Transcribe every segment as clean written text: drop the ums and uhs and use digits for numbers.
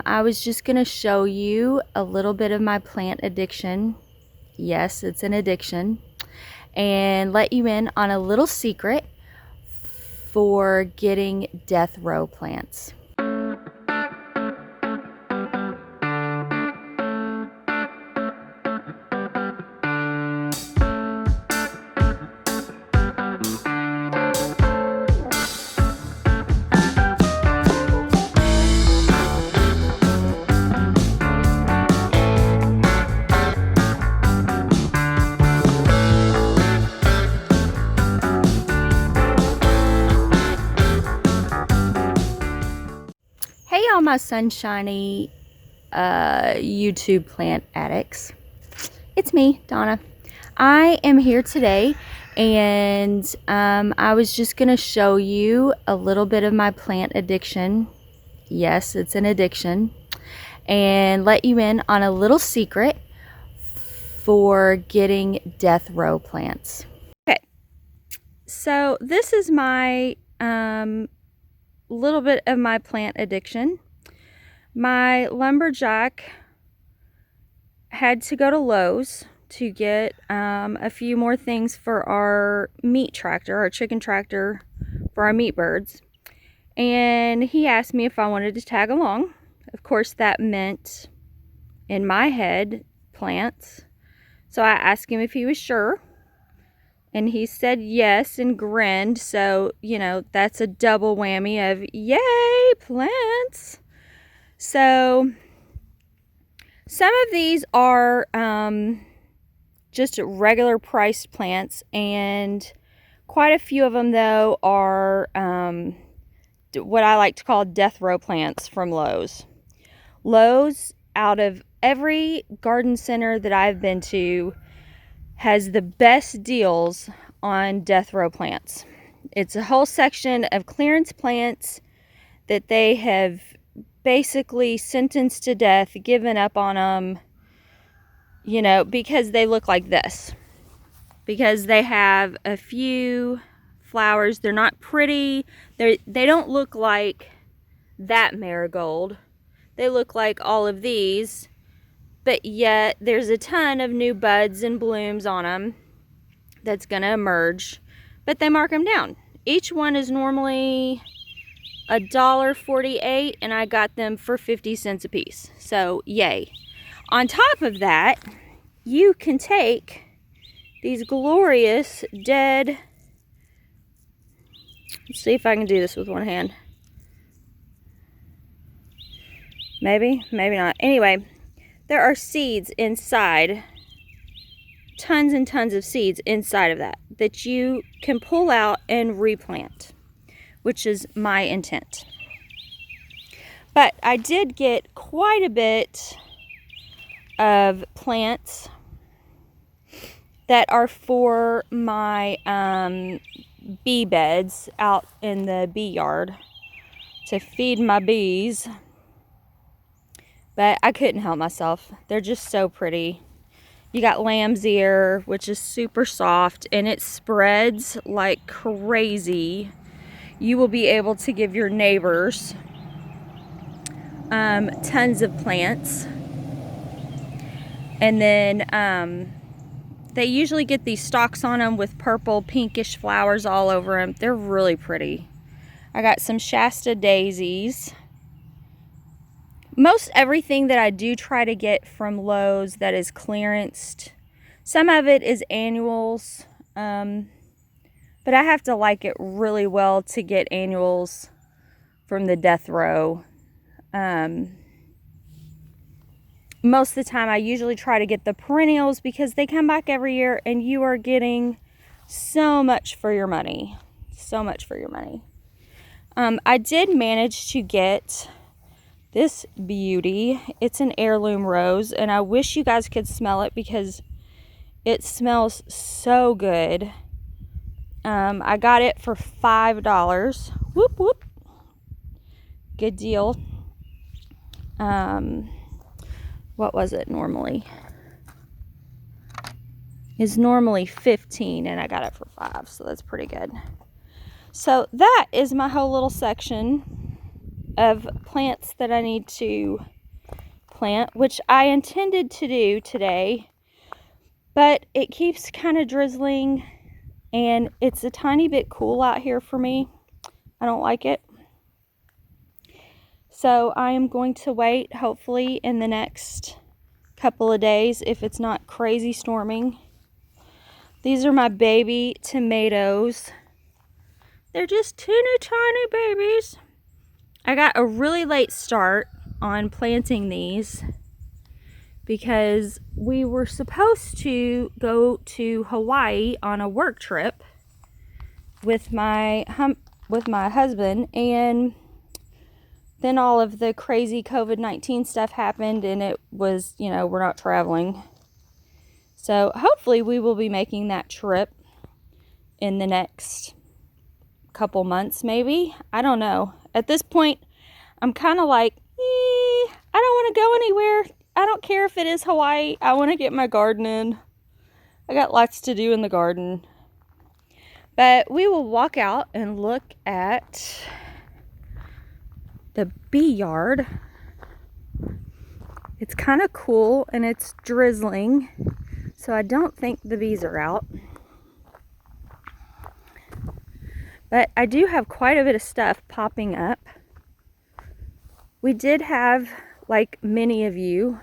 I was just going to show you a little bit of my plant addiction. Yes, it's an addiction. And let you in on a little secret for getting death row plants. Hey all my sunshiny YouTube plant addicts. It's me, Donna. I am here today and I was just going to show you a little bit of my plant addiction. Yes, it's an addiction. And let you in on a little secret for getting death row plants. Okay, so this is my little bit of my plant addiction. My lumberjack had to go to Lowe's to get a few more things for our meat tractor, our chicken tractor for our meat birds. And he asked me if I wanted to tag along. Of course, that meant, in my head, plants. So I asked him if he was sure. And he said yes and grinned. So, you know, that's a double whammy of yay, plants. So some of these are just regular priced plants, and quite a few of them though are what I like to call death row plants from Lowe's. Lowe's, out of every garden center that I've been to, has the best deals on death row plants. It's a whole section of clearance plants that they have basically sentenced to death, given up on them, you know, because they look like this. Because they have a few flowers. They're not pretty. They don't look like that marigold. They look like all of these. But yet there's a ton of new buds and blooms on them that's going to emerge. But they mark them down. Each one is normally $1.48, and I got them for 50 cents a piece. So yay. On top of that, you can take these glorious dead, let's see if I can do this with one hand. Maybe, maybe not. Anyway, there are seeds inside, tons and tons of seeds inside of that you can pull out and replant, which is my intent. But I did get quite a bit of plants that are for my bee beds out in the bee yard to feed my bees. But I couldn't help myself. They're just so pretty. You got lamb's ear, which is super soft, and it spreads like crazy. You will be able to give your neighbors tons of plants. And then they usually get these stalks on them with purple, pinkish flowers all over them. They're really pretty. I got some Shasta daisies. Most everything that I do try to get from Lowe's that is clearanced, some of it is annuals, but I have to like it really well to get annuals from the death row. Most of the time I usually try to get the perennials because they come back every year and you are getting so much for your money. So much for your money. I did manage to get this beauty. It's an heirloom rose, and I wish you guys could smell it because it smells so good. I got it for $5. Whoop whoop. Good deal. What was it normally? It's normally $15, and I got it for $5, so that's pretty good. So that is my whole little section of plants that I need to plant, which I intended to do today, but it keeps kind of drizzling and it's a tiny bit cool out here for me. I don't like it. So I am going to wait, hopefully in the next couple of days, if it's not crazy storming. These are my baby tomatoes. They're just teeny tiny babies. I got a really late start on planting these because we were supposed to go to Hawaii on a work trip with my husband, and then all of the crazy COVID-19 stuff happened and it was, we're not traveling. So hopefully we will be making that trip in the next couple months, maybe. I don't know. At this point, I'm kind of like, I don't want to go anywhere. I don't care if it is Hawaii. I want to get my garden in. I got lots to do in the garden. But we will walk out and look at the bee yard. It's kind of cool and it's drizzling, so I don't think the bees are out. But I do have quite a bit of stuff popping up. We did have, like many of you,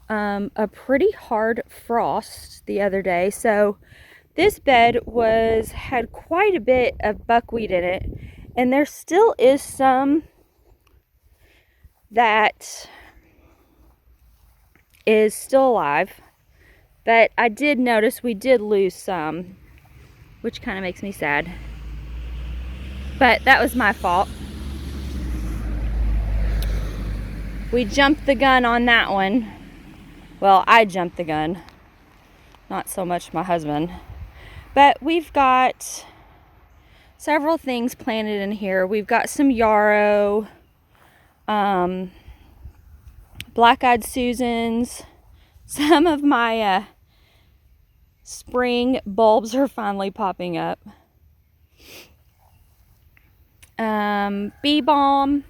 a pretty hard frost the other day. So this bed had quite a bit of buckwheat in it. And there still is some that is still alive. But I did notice we did lose some, which kind of makes me sad. But that was my fault. We jumped the gun on that one. Well, I jumped the gun. Not so much my husband. But we've got several things planted in here. We've got some yarrow, black-eyed Susans. Some of my spring bulbs are finally popping up. Bee balm.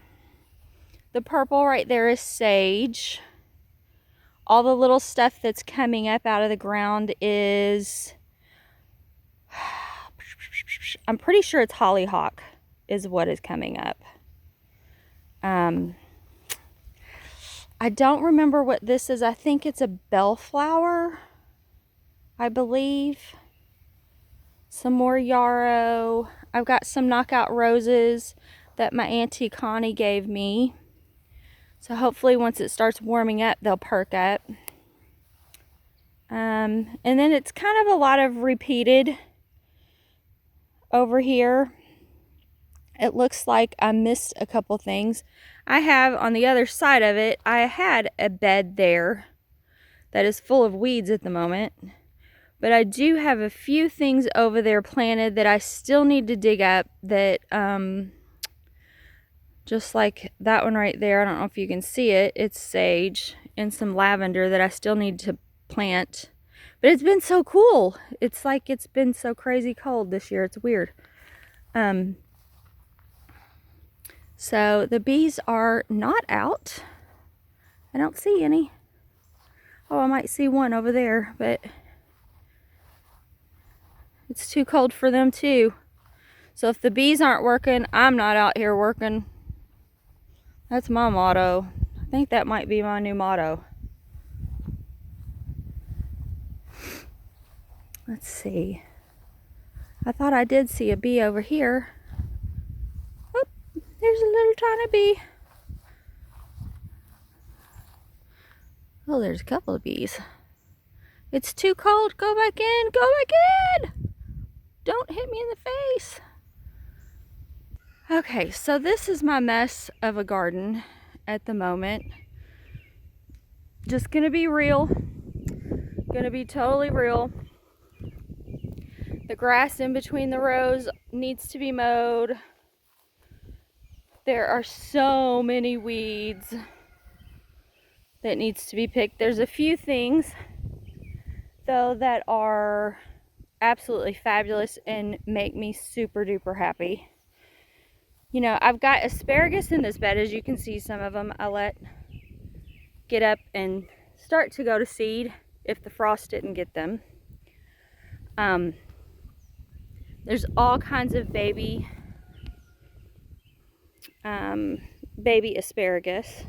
The purple right there is sage. All the little stuff that's coming up out of the ground is, I'm pretty sure it's hollyhock is what is coming up. I don't remember what this is. I think it's a bellflower, I believe. Some more yarrow. I've got some knockout roses that my Auntie Connie gave me. So hopefully once it starts warming up, they'll perk up. And then it's kind of a lot of repeated over here. It looks like I missed a couple things. I have on the other side of it, I had a bed there that is full of weeds at the moment. But I do have a few things over there planted that I still need to dig up that, just like that one right there. I don't know if you can see it. It's sage and some lavender that I still need to plant. But it's been so cool. It's like it's been so crazy cold this year. It's weird. So the bees are not out. I don't see any. Oh, I might see one over there, but it's too cold for them too. So if the bees aren't working, I'm not out here working. That's my motto. I think that might be my new motto. Let's see. I thought I did see a bee over here. Oh, there's a little tiny bee. Oh, there's a couple of bees. It's too cold. Go back in. Go back in. Don't hit me in the face. Okay, so this is my mess of a garden at the moment. Just gonna be real. Gonna be totally real. The grass in between the rows needs to be mowed. There are so many weeds that needs to be picked. There's a few things though that are absolutely fabulous and make me super duper happy. You know, I've got asparagus in this bed. As you can see, some of them I let get up and start to go to seed if the frost didn't get them. There's all kinds of baby asparagus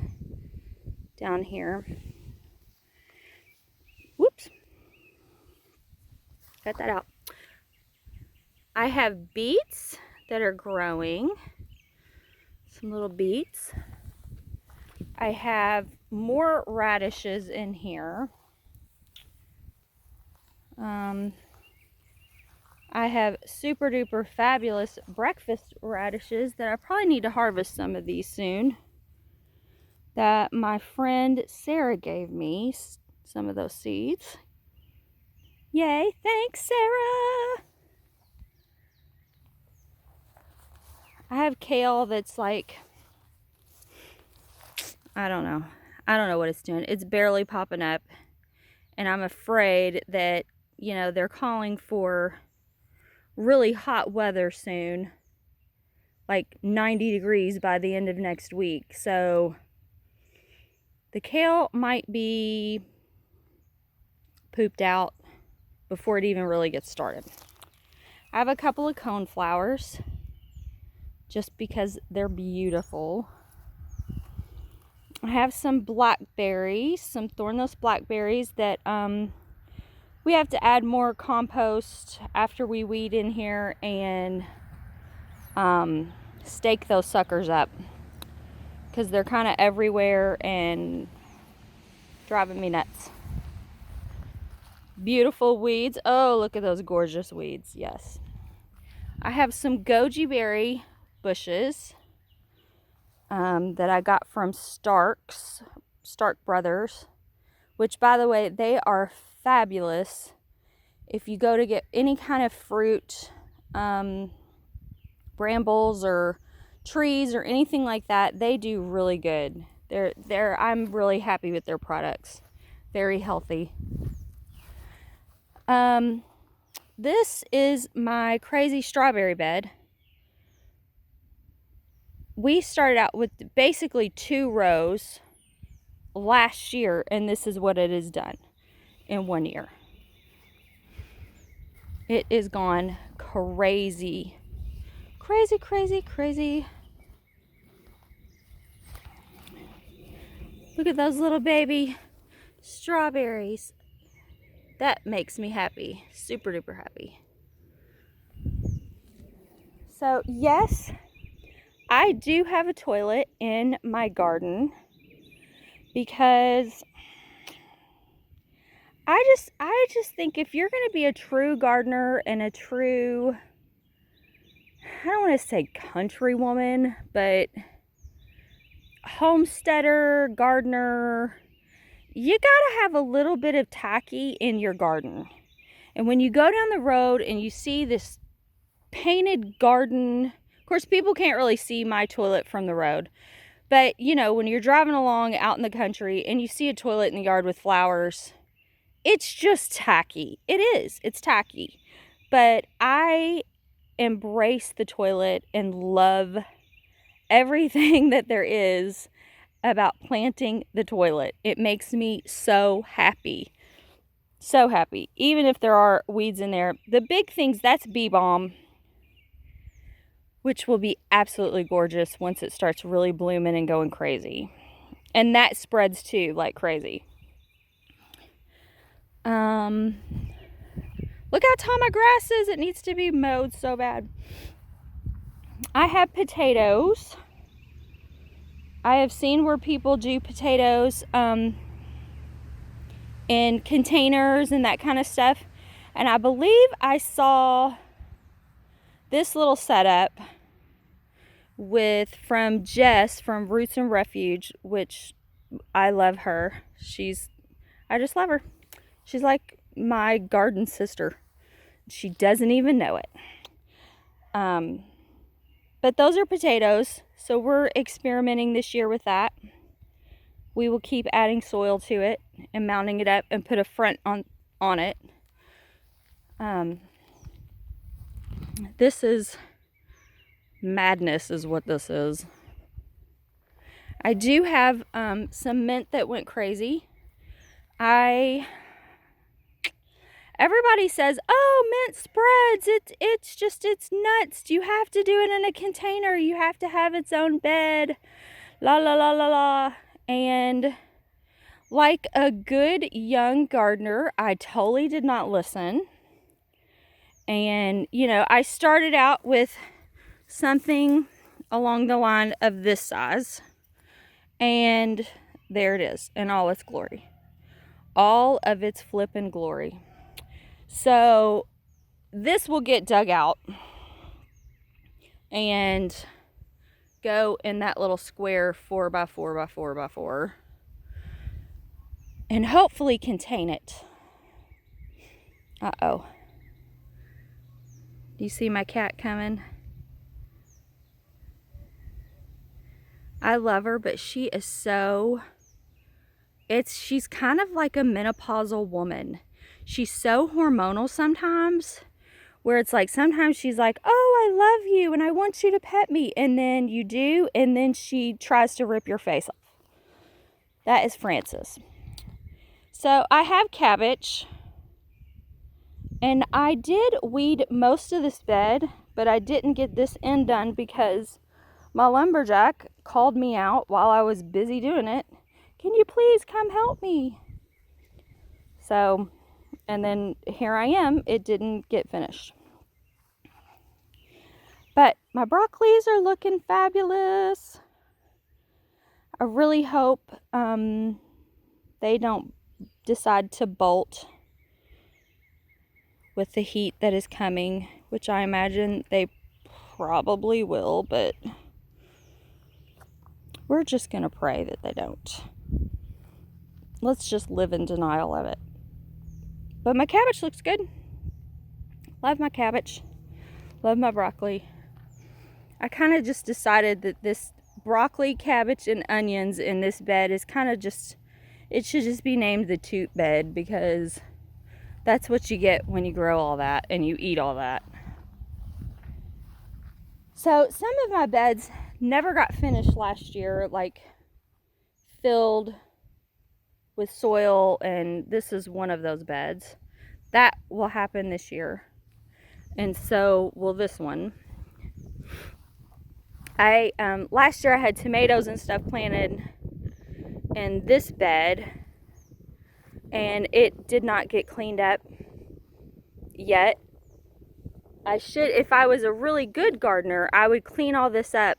down here. Whoops, cut that out. I have beets that are growing, some little beets. I have more radishes in here. I have super duper fabulous breakfast radishes that I probably need to harvest some of these soon, that my friend Sarah gave me some of those seeds. Yay, thanks Sarah! I have kale that's like, I don't know what it's doing. It's barely popping up, and I'm afraid that, you know, they're calling for really hot weather soon, like 90 degrees by the end of next week. So the kale might be pooped out before it even really gets started. I have a couple of coneflowers just because they're beautiful. I have some blackberries, some thornless blackberries that we have to add more compost after we weed in here and stake those suckers up, because they're kind of everywhere and driving me nuts. Beautiful weeds. Oh, look at those gorgeous weeds. Yes. I have some goji berry bushes that I got from Stark Brothers, which, by the way, they are fabulous. If you go to get any kind of fruit, brambles or trees or anything like that, they do really good. I'm really happy with their products. Very healthy. This is my crazy strawberry bed. We started out with basically 2 rows last year, and this is what it has done in 1 year. It is gone crazy. Crazy, crazy, crazy. Look at those little baby strawberries. That makes me happy. Super duper happy. So yes, I do have a toilet in my garden, because I just think if you're going to be a true gardener and a true, I don't want to say country woman, but homesteader, gardener, you gotta have a little bit of tacky in your garden. And when you go down the road and you see this painted garden, of course people can't really see my toilet from the road, but you know, when you're driving along out in the country and you see a toilet in the yard with flowers, it's just tacky. It is. It's tacky. But I embrace the toilet and love everything that there is about planting the toilet. It makes me so happy. So happy. Even if there are weeds in there. The big things, that's bee balm, which will be absolutely gorgeous once it starts really blooming and going crazy. And that spreads too, like crazy. Look how tall my grass is. It needs to be mowed so bad. I have potatoes. I have seen where people do potatoes in containers and that kind of stuff. And I believe I saw this little setup from Jess from Roots and Refuge, which I love her. I just love her. She's like my garden sister. She doesn't even know it. But those are potatoes, so we're experimenting this year with that. We will keep adding soil to it and mounting it up and put a front on it. This is Madness is what this is. I do have some mint that went crazy. Everybody says, oh, mint spreads, it's nuts. You have to do it in a container. You have to have its own bed. La la la la la. And like a good young gardener, I totally did not listen. And, you know, I started out with something along the line of this size. And there it is in all its glory. All of its flippin' glory. So this will get dug out and go in that little square 4x4x4x4 and hopefully contain it. Uh-oh. Do you see my cat coming? I love her, but she is so... she's kind of like a menopausal woman. She's so hormonal sometimes, where it's like sometimes she's like, oh, I love you and I want you to pet me. And then you do, and then she tries to rip your face off. That is Frances. So I have cabbage, and I did weed most of this bed, but I didn't get this end done because my lumberjack called me out while I was busy doing it. Can you please come help me? So, and then here I am. It didn't get finished. But my broccolis are looking fabulous. I really hope they don't decide to bolt with the heat that is coming, which I imagine they probably will, but we're just going to pray that they don't. Let's just live in denial of it. But my cabbage looks good. Love my cabbage. Love my broccoli. I kind of just decided that this broccoli, cabbage, and onions in this bed is kind of just, it should just be named the toot bed, because that's what you get when you grow all that and you eat all that. So some of my beds never got finished last year, like filled with soil, and this is one of those beds. That will happen this year, and so will this one. Last year I had tomatoes and stuff planted in this bed, and it did not get cleaned up yet. I should, if I was a really good gardener, I would clean all this up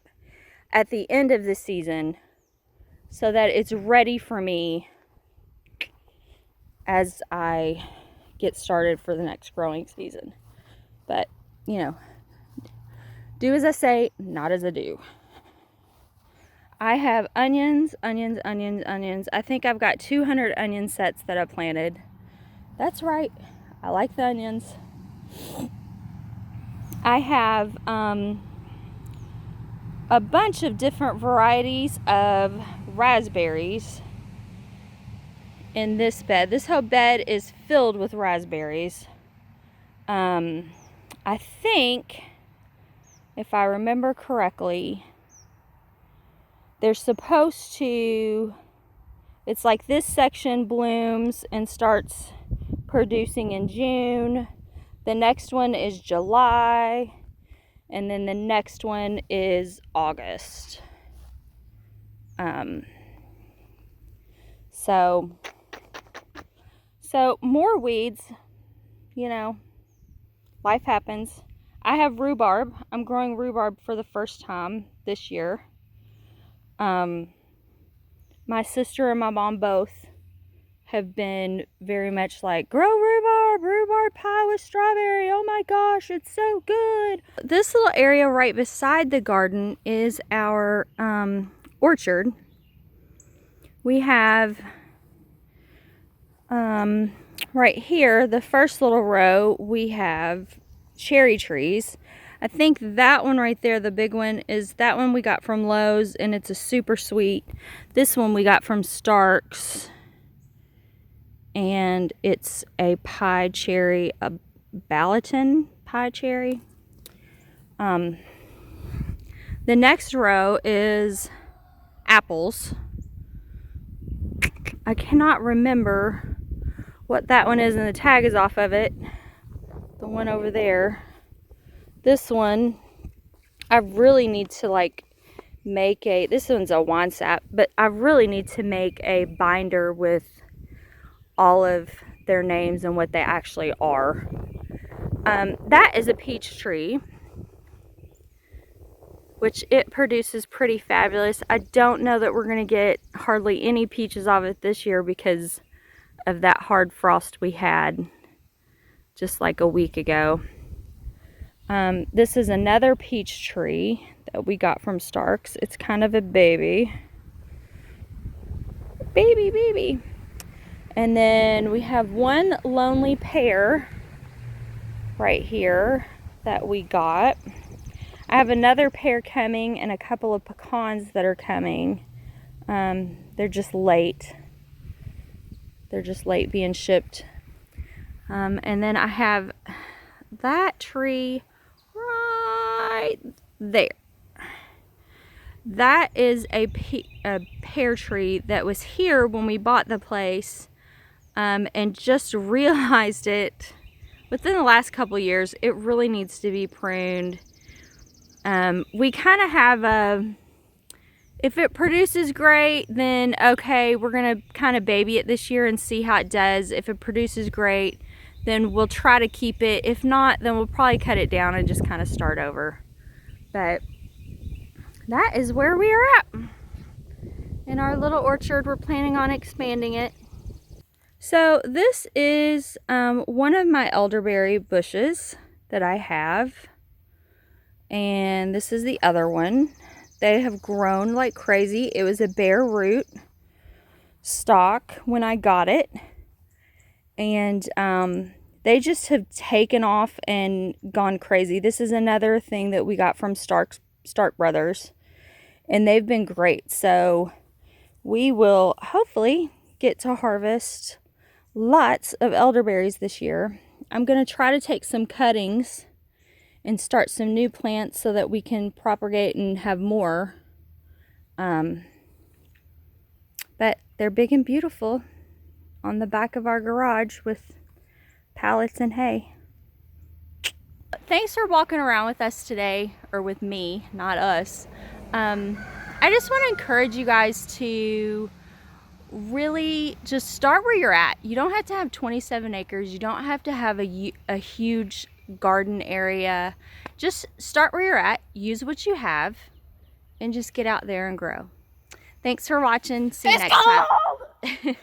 at the end of the season so that it's ready for me as I get started for the next growing season. But, you know, do as I say, not as I do. I have onions. I think I've got 200 onion sets that I planted. That's right. I like the onions. I have a bunch of different varieties of raspberries in this bed. This whole bed is filled with raspberries. I think, if I remember correctly, they're supposed to, it's like this section blooms and starts producing in June. The next one is July. And then the next one is August. So more weeds, you know, life happens. I have rhubarb. I'm growing rhubarb for the first time this year. My sister and my mom both have been very much like, grow rhubarb pie with strawberry. Oh my gosh, it's so good. This little area right beside the garden is our orchard. We have right here, the first little row, we have cherry trees. I think that one right there, the big one, is that one we got from Lowe's, and it's a super sweet. This one we got from Stark's, and it's a pie cherry, a Ballatin pie cherry. The next row is apples. I cannot remember what that one is, and the tag is off of it. The one over there. This one, I really need to like make a, this one's a wine sap, but I really need to make a binder with all of their names and what they actually are. That is a peach tree, which it produces pretty fabulous. I don't know that we're going to get hardly any peaches of it this year because of that hard frost we had just like a week ago. This is another peach tree that we got from Starks. It's kind of a baby. Baby. And then we have one lonely pear right here that we got. I have another pear coming and a couple of pecans that are coming. They're just late. They're just late being shipped. And then I have that tree right there. That is a pear tree that was here when we bought the place, and just realized it within the last couple years. It really needs to be pruned. We kind of have a, if it produces great, then okay, we're gonna kind of baby it this year and see how it does. If it produces great, then we'll try to keep it. If not, then we'll probably cut it down and just kind of start over. But that is where we are at in our little orchard. We're planning on expanding it. So this is one of my elderberry bushes that I have, and this is the other one. They have grown like crazy. It was a bare root stock when I got it, and they just have taken off and gone crazy. This is another thing that we got from Stark Brothers, and they've been great. So we will hopefully get to harvest lots of elderberries this year. I'm going to try to take some cuttings and start some new plants so that we can propagate and have more. But they're big and beautiful on the back of our garage with pallets and hay. Thanks for walking around with us today, or with me, not us. I just want to encourage you guys to really just start where you're at. You don't have to have 27 acres. You don't have to have a huge garden area. Just start where you're at, use what you have, and just get out there and grow. Thanks for watching. See you next time.